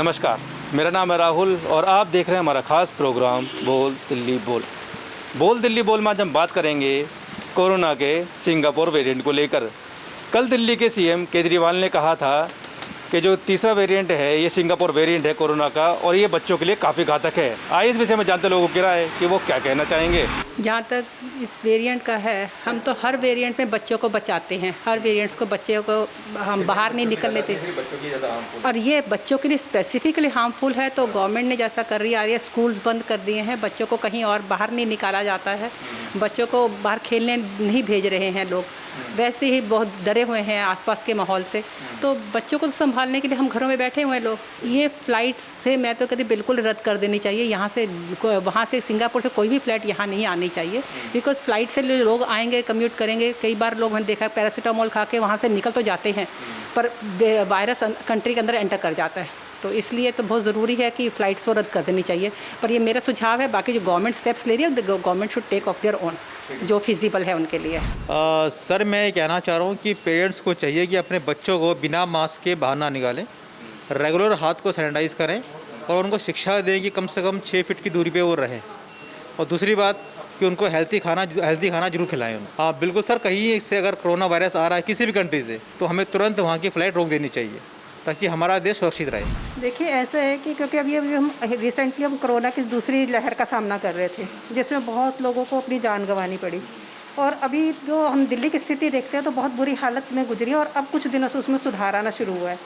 नमस्कार, मेरा नाम है राहुल और आप देख रहे हैं हमारा ख़ास प्रोग्राम बोल दिल्ली बोल। बोल दिल्ली बोल में आज हम बात करेंगे कोरोना के सिंगापुर वेरिएंट को लेकर। कल दिल्ली के सीएम केजरीवाल ने कहा था कि जो तीसरा वेरिएंट है ये सिंगापुर वेरिएंट है कोरोना का और ये बच्चों के लिए काफ़ी घातक है। आइए इस विषय में जानते लोगों की राय कि वो क्या कहना चाहेंगे। जहाँ तक इस वेरिएंट का है, हम तो हर वेरिएंट में बच्चों को बचाते हैं, हर वेरिएंट्स को बच्चों को हम बाहर नहीं निकल लेते और ये बच्चों के लिए स्पेसिफिकली हार्मफुल है। तो गवर्नमेंट ने जैसा कर रही आ रही है, स्कूल्स बंद कर दिए हैं, बच्चों को कहीं और बाहर नहीं निकाला जाता है, बच्चों को बाहर खेलने नहीं भेज रहे हैं लोग, वैसे ही बहुत डरे हुए हैं आसपास के माहौल से। तो बच्चों को संभालने के लिए हम घरों में बैठे हुए हैं लोग। ये फ़्लाइट से मैं तो कहती बिल्कुल रद्द कर देनी चाहिए। यहाँ से वहाँ से सिंगापुर से कोई भी फ़्लाइट यहाँ नहीं आनी चाहिए, बिकॉज फ़्लाइट से लोग आएंगे, कम्यूट करेंगे। कई बार लोग मैंने देखा है पैरासीटामोल खा के वहाँ से निकल तो जाते हैं पर वायरस कंट्री के अंदर एंटर कर जाता है। तो इसलिए तो बहुत ज़रूरी है कि फ़्लाइट्स को रद्द कर देनी चाहिए। पर ये मेरा सुझाव है, बाकी जो गवर्नमेंट स्टेप्स ले रही है government should take of their own, जो फिजिबल है उनके लिए। सर मैं ये कहना चाह रहा हूँ कि पेरेंट्स को चाहिए कि अपने बच्चों को बिना मास्क के बाहर ना निकालें, रेगुलर हाथ को सैनिटाइज़ करें और उनको शिक्षा दें कि कम से कम 6 फीट की दूरी पे वो रहें। और दूसरी बात कि उनको हेल्दी खाना जरूर खिलाएं। हाँ बिल्कुल सर, कहीं से अगर कोरोना वायरस आ रहा है किसी भी कंट्री से तो हमें तुरंत वहाँ की फ़्लाइट रोक देनी चाहिए ताकि हमारा देश सुरक्षित रहे। देखिए ऐसा है कि क्योंकि अभी हम रिसेंटली हम कोरोना की दूसरी लहर का सामना कर रहे थे जिसमें बहुत लोगों को अपनी जान गंवानी पड़ी और अभी जो हम दिल्ली की स्थिति देखते हैं तो बहुत बुरी हालत में गुजरी और अब कुछ दिनों से उसमें सुधार आना शुरू हुआ है।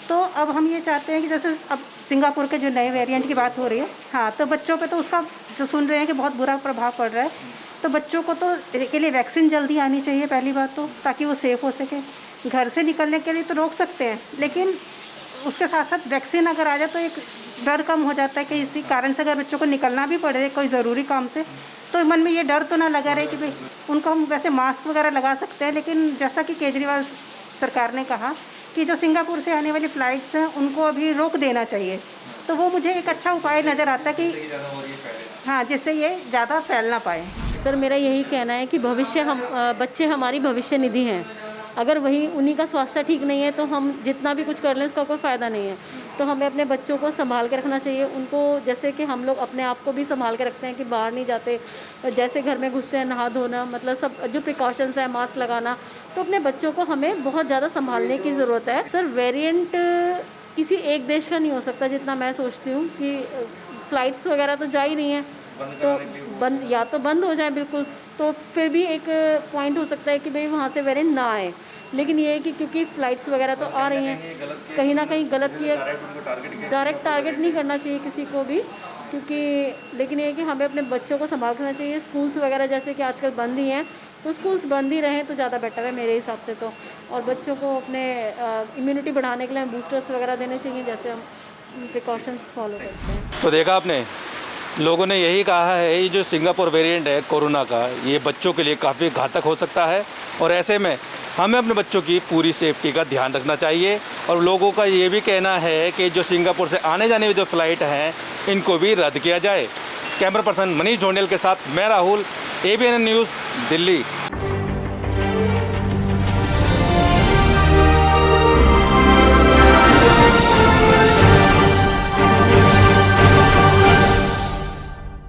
तो अब हम ये चाहते हैं कि जैसे अब सिंगापुर के जो नए वेरिएंट की बात हो रही है, हाँ, तो बच्चों पे तो उसका जो सुन रहे हैं कि बहुत बुरा प्रभाव पड़ रहा है, तो बच्चों को तो के लिए वैक्सीन जल्दी आनी चाहिए पहली बात तो, ताकि वो सेफ़ हो सके। घर से निकलने के लिए तो रोक सकते हैं, लेकिन उसके साथ साथ वैक्सीन अगर आ जाए तो एक डर कम हो जाता है कि इसी कारण से अगर बच्चों को निकलना भी पड़े कोई ज़रूरी काम से तो मन में ये डर तो ना लगा रहे कि भाई उनको हम वैसे मास्क वगैरह लगा सकते हैं। लेकिन जैसा कि केजरीवाल सरकार ने कहा कि जो सिंगापुर से आने वाली फ़्लाइट्स हैं उनको अभी रोक देना चाहिए, तो वो मुझे एक अच्छा उपाय नज़र आता है कि हाँ, जिससे ये ज़्यादा फैल ना पाए। सर मेरा यही कहना है कि बच्चे हमारी भविष्य निधि हैं। अगर वही उन्हीं का स्वास्थ्य ठीक नहीं है तो हम जितना भी कुछ कर लें उसका कोई फ़ायदा नहीं है। तो हमें अपने बच्चों को संभाल के रखना चाहिए, उनको जैसे कि हम लोग अपने आप को भी संभाल के रखते हैं कि बाहर नहीं जाते, जैसे घर में घुसते हैं नहा धोना, मतलब सब जो प्रिकॉशंस है, मास्क लगाना, तो अपने बच्चों को हमें बहुत ज़्यादा संभालने की ज़रूरत है। सर वेरिएंट किसी एक देश का नहीं हो सकता, जितना मैं सोचती हूँ कि फ़्लाइट्स वगैरह तो जा ही नहीं है, तो बंद हो जाए बिल्कुल, तो फिर भी एक पॉइंट हो सकता है कि भाई वहाँ से वेरिएंट ना आए। लेकिन ये है कि क्योंकि फ़्लाइट्स वगैरह तो आ रही हैं, कहीं ना कहीं गलत किया, डायरेक्ट टारगेट नहीं करना चाहिए किसी को भी, क्योंकि लेकिन ये है कि हमें अपने बच्चों को संभाल करना चाहिए। स्कूल्स वगैरह जैसे कि आजकल बंद ही हैं, तो स्कूल्स बंद ही रहें तो ज़्यादा बेटर है मेरे हिसाब से तो। और बच्चों को अपने इम्यूनिटी बढ़ाने के लिए बूस्टर्स वगैरह देने चाहिए, जैसे हम प्रिकॉशंस फॉलो करते हैं। तो देखा आपने, लोगों ने यही कहा है ये जो सिंगापुर वेरिएंट है कोरोना का ये बच्चों के लिए काफ़ी घातक हो सकता है और ऐसे में हमें अपने बच्चों की पूरी सेफ्टी का ध्यान रखना चाहिए। और लोगों का ये भी कहना है कि जो सिंगापुर से आने जाने वाली जो फ़्लाइट हैं इनको भी रद्द किया जाए। कैमरा पर्सन मनीष ढोंडेल के साथ मैं राहुल, ABN न्यूज़ दिल्ली।